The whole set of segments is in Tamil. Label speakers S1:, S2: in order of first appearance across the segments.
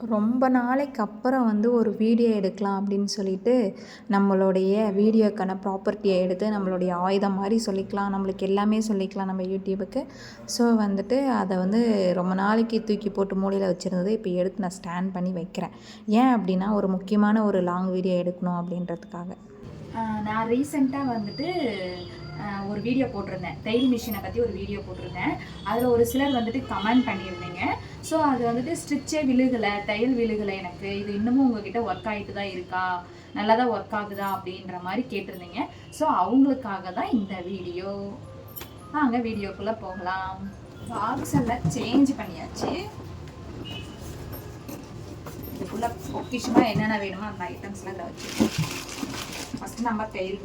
S1: ரொம்ப நாளைக்கு அப்புறம் ஒரு வீடியோ எடுக்கலாம் அப்படின்னு சொல்லிட்டு நம்மளுடைய வீடியோக்கான ப்ராப்பர்ட்டியை எடுத்து நம்மளுடைய ஆயுதம் மாதிரி சொல்லிக்கலாம், நம்மளுக்கு எல்லாமே சொல்லிக்கலாம் நம்ம யூடியூபுக்கு. ஸோ அதை ரொம்ப நாளைக்கு தூக்கி போட்டு மூலையில் வச்சுருந்தது இப்போ எடுத்து நான் ஸ்டாண்ட் பண்ணி வைக்கிறேன். ஏன் அப்படின்னா ஒரு முக்கியமான ஒரு லாங் வீடியோ எடுக்கணும் அப்படின்றதுக்காக.
S2: நான் ரீசெண்டாக ஒரு வீடியோ போட்டிருந்தேன், தையல் மிஷினை பற்றி ஒரு வீடியோ போட்டிருந்தேன். அதில் ஒரு சிலர் கமெண்ட் பண்ணியிருந்தீங்க. ஸோ அது ஸ்டிச்சே விழுகலை, தையல் விழுகலை, எனக்கு இது இன்னமும் உங்ககிட்ட ஒர்க் ஆகிட்டு தான் இருக்கா, நல்லா தான் ஒர்க் ஆகுதா அப்படின்ற மாதிரி கேட்டிருந்தீங்க. ஸோ அவங்களுக்காக தான் இந்த வீடியோ. வாங்க வீடியோக்குள்ளே போகலாம். பாக்ஸ் எல்லாம் சேஞ்ச் பண்ணியாச்சு. இதுக்குள்ளே பொக்கிஷமாக என்னென்ன வேணுமோ அந்த ஐட்டம்ஸ்லாம் இதில் வச்சுருக்கோம். ஃபஸ்ட்டு நம்ம தையல்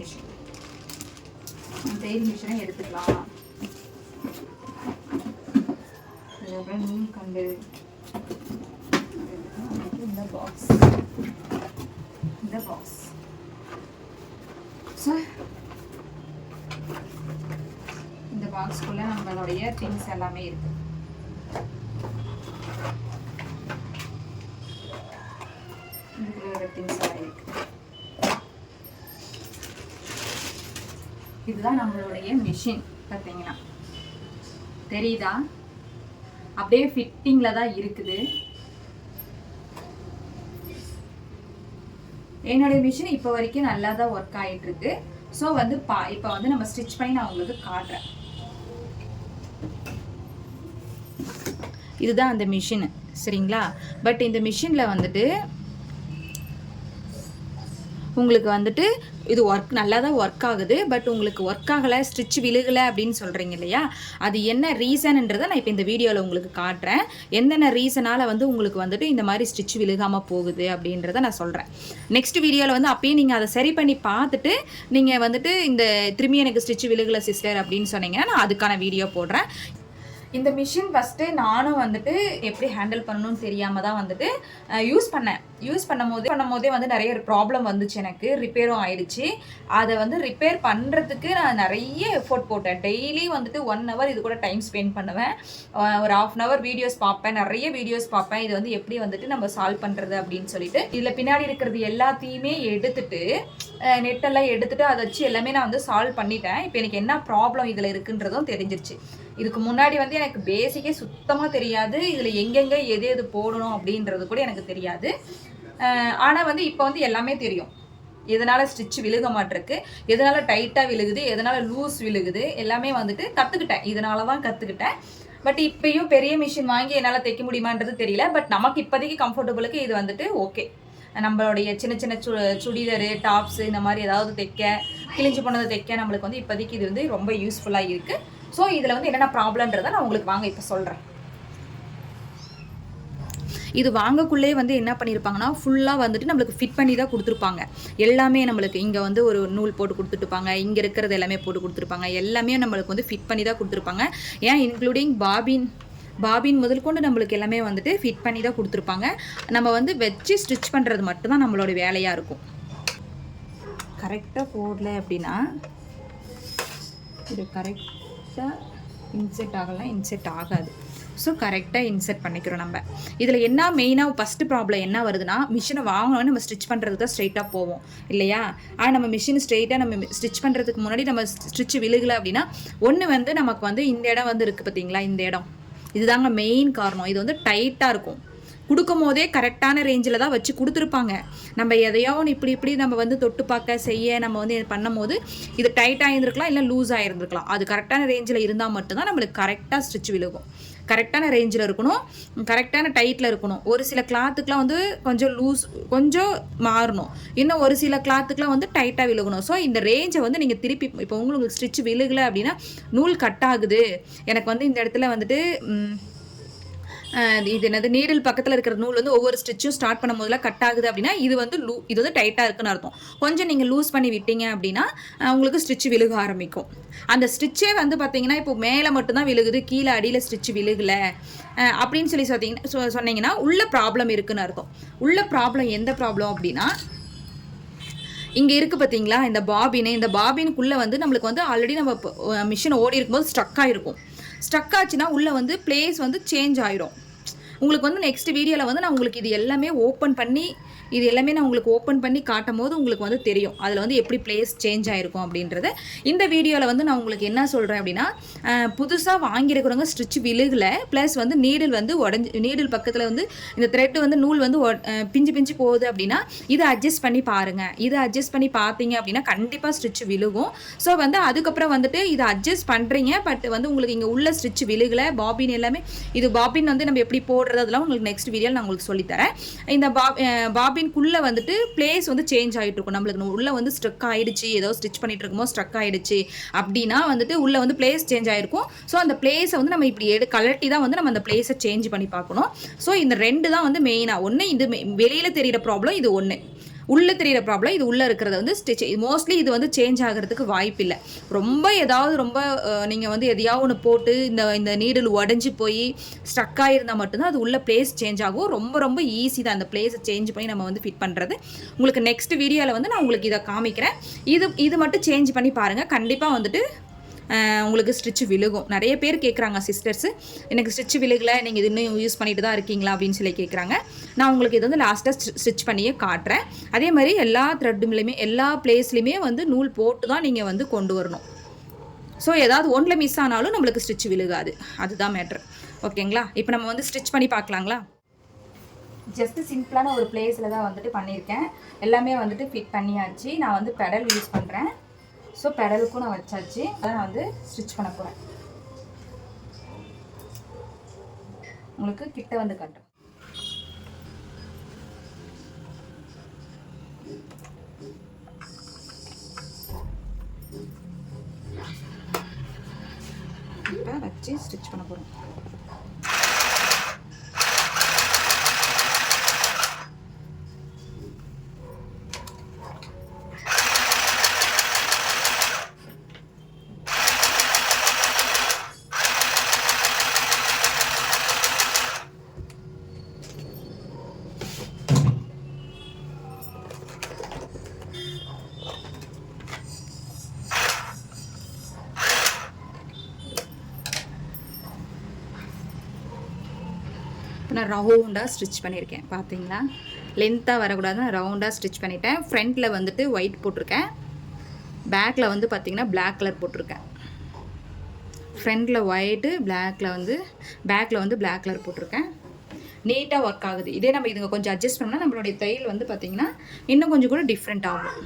S2: மிஷினை எடுத்துக்கலாம். அதுக்கப்புறம் நூல் கண்டு, இந்த பாக்ஸ் ஸோ இந்த பாக்ஸ்குள்ள நம்மளுடைய திங்ஸ் எல்லாமே இருக்கு. திங்ஸ் எல்லாம் இருக்கு. இதுதான் நம்மளுடைய மிஷின். பார்த்தீங்கன்னா தெரியுதா, அப்படியே ஃபிட்டிங்ல தான் இருக்குது. என்னுடைய மிஷின் இப்போ வரைக்கும் நல்லா தான் ஒர்க் ஆகிட்டு இருக்கு. ஸோ இப்போ நம்ம ஸ்டிச் பண்ணி நான் உங்களுக்கு காட்டுறேன். இதுதான் அந்த மிஷின், சரிங்களா? பட் இந்த மிஷினில் உங்களுக்கு இது நல்லா தான் ஒர்க் ஆகுது. பட் உங்களுக்கு ஒர்க் ஆகலை, ஸ்டிச் விழுகலை அப்படின்னு சொல்கிறீங்க இல்லையா? அது என்ன ரீசன்ன்றதை நான் இப்போ இந்த வீடியோவில் உங்களுக்கு காட்டுறேன். என்னென்ன ரீசனால் உங்களுக்கு இந்த மாதிரி ஸ்டிச் விழுகாமல் போகுது அப்படின்றத நான் சொல்கிறேன். நெக்ஸ்ட் வீடியோவில் அப்பயே நீங்கள் அதை சரி பண்ணி பார்த்துட்டு நீங்கள் இந்த திரும்பி எனக்கு ஸ்டிச் விழுகலை சிஸ்டர் அப்படின்னு சொன்னீங்கன்னா நான் அதுக்கான வீடியோ போடுறேன். இந்த மிஷின் ஃபஸ்ட்டு நானும் எப்படி ஹேண்டில் பண்ணணும்னு தெரியாமல் தான் யூஸ் பண்ணும்போதே நிறைய ப்ராப்ளம் வந்துச்சு. எனக்கு ரிப்பேரும் ஆயிடுச்சு. அதை ரிப்பேர் பண்ணுறதுக்கு நான் நிறைய எஃபோர்ட் போட்டேன். டெய்லி 1 hour இது கூட டைம் ஸ்பெண்ட் பண்ணுவேன். ஒரு 1/2 hour வீடியோஸ் பார்ப்பேன், நிறைய வீடியோஸ் பார்ப்பேன். இது எப்படி நம்ம சால்வ் பண்ணுறது அப்படின்னு சொல்லிட்டு இதில் பின்னாடி இருக்கிறது எல்லாத்தையுமே எடுத்துட்டு நெட்டெல்லாம் எடுத்துட்டு அதை வச்சு எல்லாமே நான் சால்வ் பண்ணிட்டேன். இப்போ எனக்கு என்ன ப்ராப்ளம் இதில் இருக்குன்றதும் தெரிஞ்சிருச்சு. இதுக்கு முன்னாடி எனக்கு பேசிக்கே சுத்தமாக தெரியாது. இதில் எங்கெங்கே எது போடணும் அப்படின்றது கூட எனக்கு தெரியாது. ஆனால் இப்போ எல்லாமே தெரியும். எதனால் ஸ்டிச் விழுக மாட்டிருக்கு, எதனால் டைட்டாக விழுகுது, எதனால் லூஸ் விழுகுது, எல்லாமே கற்றுக்கிட்டேன். இதனால தான் கற்றுக்கிட்டேன். பட் இப்போயும் பெரிய மிஷின் வாங்கி என்னால் தைக்க முடியுமான்றது தெரியல. பட் நமக்கு இப்போதைக்கு கம்ஃபர்டபுளுக்கு இது ஓகே. நம்மளுடைய சின்ன சின்ன சுடிதாரு, டாப்ஸு, இந்த மாதிரி ஏதாவது தைக்க, கிழிஞ்சு போனதை தைக்க நம்மளுக்கு இப்போதைக்கு இது ரொம்ப யூஸ்ஃபுல்லாக இருக்குது. ஸோ இதில் என்னென்ன ப்ராப்ளம்ன்றதை நான் உங்களுக்கு வாங்க இப்போ சொல்கிறேன். இது வாங்கக்குள்ளே என்ன பண்ணியிருப்பாங்கன்னா ஃபுல்லாக நம்மளுக்கு ஃபிட் பண்ணி தான் கொடுத்துருப்பாங்க. எல்லாமே நம்மளுக்கு இங்கே ஒரு நூல் போட்டு கொடுத்துருப்பாங்க, இங்கே இருக்கிறது எல்லாமே போட்டு கொடுத்துருப்பாங்க. எல்லாமே நம்மளுக்கு ஃபிட் பண்ணி தான் கொடுத்துருப்பாங்க. ஏன் இன்க்ளூடிங் பாபின் முதல் கொண்டு நம்மளுக்கு எல்லாமே ஃபிட் பண்ணி தான் கொடுத்துருப்பாங்க. நம்ம வச்சு ஸ்டிச் பண்ணுறது மட்டும்தான் நம்மளோட வேலையாக இருக்கும். கரெக்டாக போடல அப்படின்னா இது கரெக்டாக இன்செட் ஆகாது. ஸோ கரெக்டாக இன்செர்ட் பண்ணிக்கிறோம். நம்ம இதில் என்ன மெயினாக ஃபஸ்ட்டு ப்ராப்ளம் என்ன வருதுன்னா, மிஷினை வாங்கினோன்னு நம்ம ஸ்டிச் பண்ணுறது தான் ஸ்ட்ரைட்டாக போவோம் இல்லையா? ஆனால் நம்ம மிஷின் ஸ்ட்ரைட்டாக நம்ம ஸ்டிச் பண்ணுறதுக்கு முன்னாடி நம்ம ஸ்டிச் விழுகலை அப்படின்னா ஒன்று நமக்கு இந்த இடம் இருக்குது பார்த்தீங்களா, இந்த இடம் இதுதாங்க மெயின் காரணம். இது டைட்டாக இருக்கும். கொடுக்கும் போதே கரெக்டான ரேஞ்சில் தான் வச்சு கொடுத்துருப்பாங்க. நம்ம எதையோ இப்படி நம்ம தொட்டு பார்க்க செய்ய நம்ம பண்ணும் போது இது டைட்டாக இருந்திருக்கலாம், இல்லை லூஸ் ஆகிருந்துருக்கலாம். அது கரெக்டான ரேஞ்சில் இருந்தால் மட்டும்தான் நம்மளுக்கு கரெக்டாக ஸ்டிச் விழுகும். கரெக்டான ரேஞ்சில் இருக்கணும், கரெக்டான டைட்டில் இருக்கணும். ஒரு சில கிளாத்துக்கெலாம் கொஞ்சம் லூஸ் கொஞ்சம் மாறணும், இன்னும் ஒரு சில கிளாத்துக்கெலாம் டைட்டாக விழுகணும். ஸோ இந்த ரேஞ்சை நீங்கள் திருப்பி இப்போ உங்களுக்கு ஸ்டிச் விழுகலை அப்படின்னா நூல் கட் ஆகுது, எனக்கு இந்த இடத்துல இது என்னது நீடில் பக்கத்தில் இருக்கிற நூல் ஒவ்வொரு ஸ்டிச்சும் ஸ்டார்ட் பண்ணும் போதெல்லாம் கட் ஆகுது அப்படின்னா இது டைட்டாக இருக்குன்னு அர்த்தம். கொஞ்சம் நீங்கள் லூஸ் பண்ணி விட்டீங்க அப்படின்னா உங்களுக்கு ஸ்டிச் விழுக ஆரம்பிக்கும். அந்த ஸ்டிச்சே பார்த்தீங்கன்னா இப்போ மேலே மட்டும்தான் விழுகுது, கீழே அடியில் ஸ்டிச் விழுகலை அப்படின்னு சொன்னீங்கன்னா உள்ள ப்ராப்ளம் இருக்குன்னு அர்த்தம். உள்ள ப்ராப்ளம் எந்த ப்ராப்ளம் அப்படின்னா, இங்கே இருக்குது பார்த்தீங்களா இந்த பாபினுக்குள்ளே நம்மளுக்கு ஆல்ரெடி நம்ம மிஷின் ஓடி இருக்கும்போது ஸ்ட்ரக் ஆகிருக்கும். ஸ்ட்ரக் ஆச்சுன்னா உள்ளே பிளேஸ் சேஞ்ச் ஆகிடும். உங்களுக்கு வந்து நெக்ஸ்ட் வீடியோவில் வந்து நான் உங்களுக்கு இது எல்லாமே ஓப்பன் பண்ணி காட்டும் போது உங்களுக்கு வந்து தெரியும் அதில் வந்து எப்படி பிளேஸ் சேஞ்ச் ஆகிருக்கும் அப்படின்றது. இந்த வீடியோவில் வந்து நான் உங்களுக்கு என்ன சொல்கிறேன் அப்படின்னா, புதுசாக வாங்கியிருக்கிறவங்க ஸ்டிச் விழுகலை, ப்ளஸ் வந்து நீடில் பக்கத்தில் வந்து இந்த த்ரெட் வந்து நூல் வந்து பிஞ்சு போகுது அப்படின்னா இதை அட்ஜஸ்ட் பண்ணி பாருங்கள். இதை அட்ஜஸ்ட் பண்ணி பார்த்தீங்க அப்படின்னா கண்டிப்பாக ஸ்டிச் விழுகும். ஸோ வந்து அதுக்கப்புறம் வந்துட்டு இதை அட்ஜஸ்ட் பண்ணுறீங்க, பட் வந்து உங்களுக்கு இங்கே உள்ள ஸ்டிச் விழுகலை. பாபின் எல்லாமே இது பாபின் வந்து நம்ம எப்படி போடுறது அதெல்லாம் உங்களுக்கு நெக்ஸ்ட் வீடியோவில் நான் உங்களுக்கு சொல்லித்தரேன். இந்த பாபின்குள்ளே வந்துட்டு பிளேஸ் வந்து சேஞ்ச் ஆகிட்டு இருக்கும். நம்மளுக்கு உள்ளே வந்து ஸ்ட்ரக் ஆகிடுச்சு, ஏதோ ஸ்டிச் பண்ணிட்டு இருக்கும்போது ஸ்ட்ரக் ஆகிடுச்சு அப்படின்னா வந்துட்டு உள்ளே வந்து பிளேஸ் சேஞ்ச் ஆகிருக்கும். ஸோ அந்த பிளேஸை வந்து நம்ம இப்படி கலட்டி தான் வந்து நம்ம அந்த பிளேஸை சேஞ்ச் பண்ணி பார்க்கணும். ஸோ இந்த 2 தான் வந்து மெயினாக. ஒன்று இது வெளியில் தெரிகிற ப்ராப்ளம், இது ஒன்று உள்ளே தெரிகிற ப்ராப்ளம். இது உள்ளே இருக்கிறத வந்து மோஸ்ட்லி இது வந்து சேஞ்ச் ஆகிறதுக்கு வாய்ப்பு இல்லை. ரொம்ப நீங்கள் வந்து எதையாவது ஒன்று போட்டு இந்த நீடில் உடஞ்சி போய் ஸ்ட்ரக் ஆகிருந்தால் மட்டும்தான் அது உள்ள பிளேஸ் சேஞ்ச் ஆகும். ரொம்ப ஈஸி தான் அந்த பிளேஸை சேஞ்ச் பண்ணி நம்ம வந்து ஃபிட் பண்ணுறது. உங்களுக்கு நெக்ஸ்ட் வீடியோவில் வந்து நான் உங்களுக்கு இதை காமிக்கிறேன். இது மட்டும் சேஞ்ச் பண்ணி பாருங்கள், கண்டிப்பாக வந்துட்டு உங்களுக்கு ஸ்டிச் விழுகும். நிறைய பேர் கேட்குறாங்க சிஸ்டர்ஸு, எனக்கு ஸ்டிச் விழுகலை, நீங்கள் இது இன்னும் யூஸ் பண்ணிட்டு தான் இருக்கீங்களா அப்படின்னு சொல்லி கேட்குறாங்க. நான் உங்களுக்கு இது வந்து லாஸ்ட்டாக ஸ்டிச் பண்ணியே காட்டுறேன். அதே மாதிரி எல்லா த்ரெட்டுலையுமே எல்லா பிளேஸ்லையுமே வந்து நூல் போட்டு தான் நீங்கள் வந்து கொண்டு வரணும். ஸோ ஏதாவது ஒன்றில் மிஸ் ஆனாலும் நம்மளுக்கு ஸ்டிச் விழுகாது, அதுதான் மேட்ரு. ஓகேங்களா? இப்போ நம்ம வந்து ஸ்டிச் பண்ணி பார்க்கலாங்களா? ஜஸ்ட்டு சிம்பிளான ஒரு பிளேஸில் தான் வந்துட்டு பண்ணியிருக்கேன். எல்லாமே வந்துட்டு ஃபிட் பண்ணியாச்சு. நான் வந்து பெடல் யூஸ் பண்ணுறேன். ஸோ பெடலுக்கும் நான் வச்சாச்சு. அதை நான் வந்து ஸ்டிச் பண்ண போகிறேன். உங்களுக்கு கிட்ட வந்து காட்டுறேன். இப்போ வச்சு ஸ்டிச் பண்ண போகிறோம். நான் ரவுண்டாக ஸ்டிச் பண்ணியிருக்கேன். பார்த்தீங்களா? லென்த்தாக வரக்கூடாது, நான் ரவுண்டாக ஸ்டிச் பண்ணிட்டேன். ஃப்ரண்ட்டில் வந்துட்டு ஒயிட் போட்டிருக்கேன், பேக்கில் வந்து பார்த்திங்கன்னா பிளாக் கலர் போட்டிருக்கேன். ஃப்ரண்ட்டில் ஒயிட்டு, பேக்கில் வந்து பிளாக் கலர் போட்டிருக்கேன். நீட்டாக ஒர்க் ஆகுது. இதே நம்ம இதுங்க கொஞ்சம் அட்ஜஸ்ட் பண்ணால் நம்மளுடைய தையல் வந்து பார்த்திங்கன்னா இன்னும் கொஞ்சம் கூட டிஃப்ரெண்ட் ஆகும்.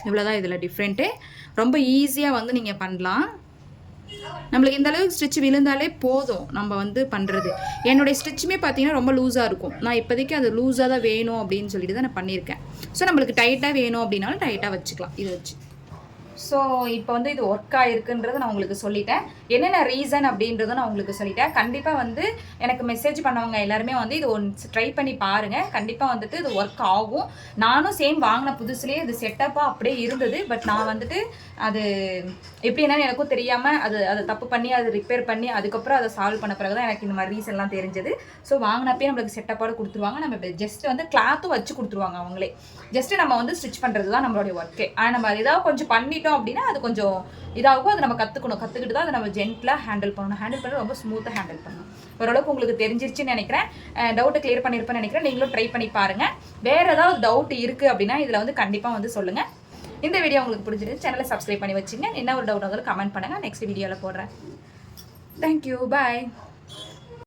S2: இவ்வளோதான் இதில் டிஃப்ரெண்ட்டு. ரொம்ப ஈஸியாக வந்து நீங்கள் பண்ணலாம். நம்மளுக்கு இந்த அளவுக்கு ஸ்டிச் விழுந்தாலே போதும் நம்ம வந்து பண்ணுறது. என்னுடைய ஸ்டிச்சுமே பார்த்தீங்கன்னா ரொம்ப லூஸாக இருக்கும். நான் இப்போதைக்கு அது லூஸாக தான் வேணும் அப்படின்னு சொல்லிட்டு தான் நான் பண்ணியிருக்கேன். ஸோ நம்மளுக்கு டைட்டாக வேணும் அப்படின்னாலும் டைட்டாக வச்சுக்கலாம் இதை வச்சு. ஸோ இப்போ வந்து இது ஒர்க் ஆகிருக்குன்றதை நான் உங்களுக்கு சொல்லிட்டேன். என்னென்ன ரீசன் அப்படின்றத நான் உங்களுக்கு சொல்லிட்டேன். கண்டிப்பாக வந்து எனக்கு மெசேஜ் பண்ணவங்க எல்லாருமே வந்து இது ஒன்று ட்ரை பண்ணி பாருங்கள். கண்டிப்பாக வந்துட்டு இது ஒர்க் ஆகும். நானும் சேம் வாங்கின புதுசுலேயே இது செட்டப்பாக அப்படியே இருந்தது. பட் நான் வந்துட்டு அது எப்படி என்னன்னு எனக்கும் தெரியாமல் அதை தப்பு பண்ணி அதை ரிப்பேர் பண்ணி அதுக்கப்புறம் அதை சால்வ் பண்ண பிறகு தான் எனக்கு இந்த மாதிரி ரீசன்லாம் தெரிஞ்சது. ஸோ வாங்கினப்பே நம்மளுக்கு செட்டப்பாடு கொடுத்துருவாங்க. நம்ம ஜஸ்ட் வந்து கிளாத்தும் வச்சு கொடுத்துருவாங்க அவங்களே. ஜஸ்ட்டு நம்ம வந்து ஸ்டிச் பண்ணுறது தான் நம்மளுடைய ஒர்க்கே. ஆனால் நம்ம ஏதாவது கொஞ்சம் பண்ணிட்டோம் அப்படின்னா அது கொஞ்சம் இதாகும். அதை நம்ம கற்றுக்கிட்டு தான் அதை நம்ம ஜென்டிலாக ஹேண்டில் பண்ணி ரொம்ப ஸ்மூத்தாக ஹேண்டில் பண்ணணும். ஓரளவுக்கு உங்களுக்கு தெரிஞ்சிருச்சுன்னு நினைக்கிறேன். டவுட்டை கிளியர் பண்ணியிருப்பேன்னு நினைக்கிறேன். நீங்களும் ட்ரை பண்ணி பாருங்கள். வேறு ஏதாவது டவுட் இருக்குது அப்படின்னா இதில் வந்து கண்டிப்பாக வந்து சொல்லுங்கள். இந்த வீடியோ உங்களுக்கு பிடிச்சிருக்கு, சேனலை சப்ஸ்கிரைப் பண்ணி வச்சுங்க. என்ன ஒரு டவுட் இருந்தாலும் கமெண்ட் பண்ணுங்கள், நெக்ஸ்ட் வீடியோவில் போடுறேன். தேங்க்யூ, பாய்.